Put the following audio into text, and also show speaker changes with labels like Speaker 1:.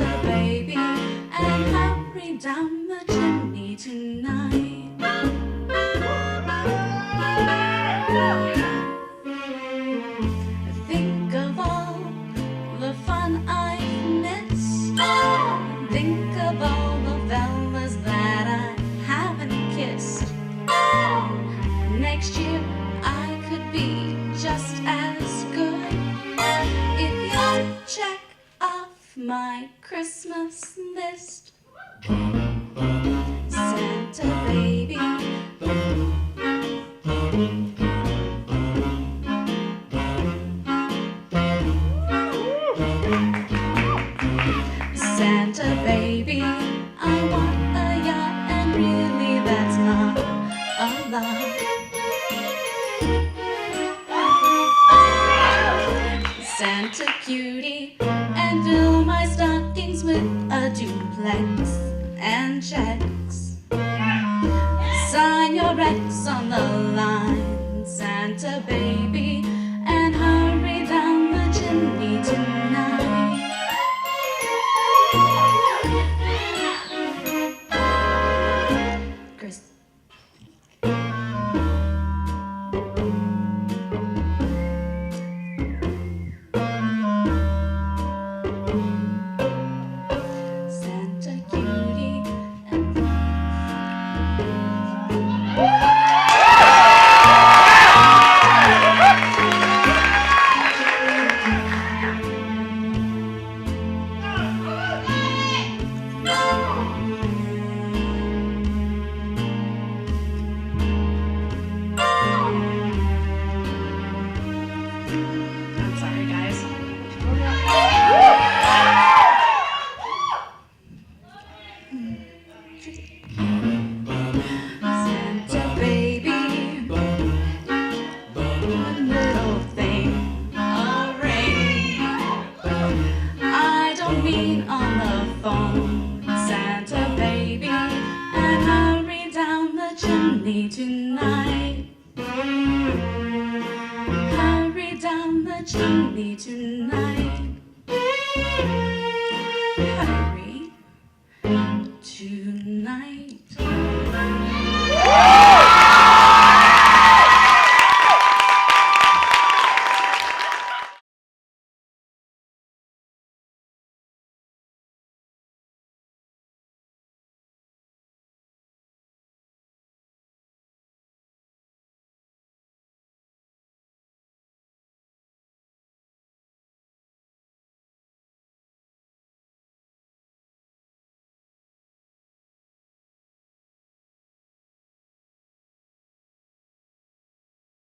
Speaker 1: Santa baby, and hurry down the chimney tonight. Think of all the fun I've missed. Think of all the fellas that I haven't kissed. Next year I could be just as good if you check off my Christmas list. Santa baby, Santa baby, I want a yacht, and really that's not a lot. Santa cutie, and fill my stockings with a duplex and checks. Sign your X on the line, Santa baby, and hurry down the chimney tonight. Chris. Santa cutie and I'm sorry, guys. Santa baby, one little thing, a ring. I don't mean on the phone, Santa baby, and hurry down the chimney tonight. Hurry down the chimney tonight.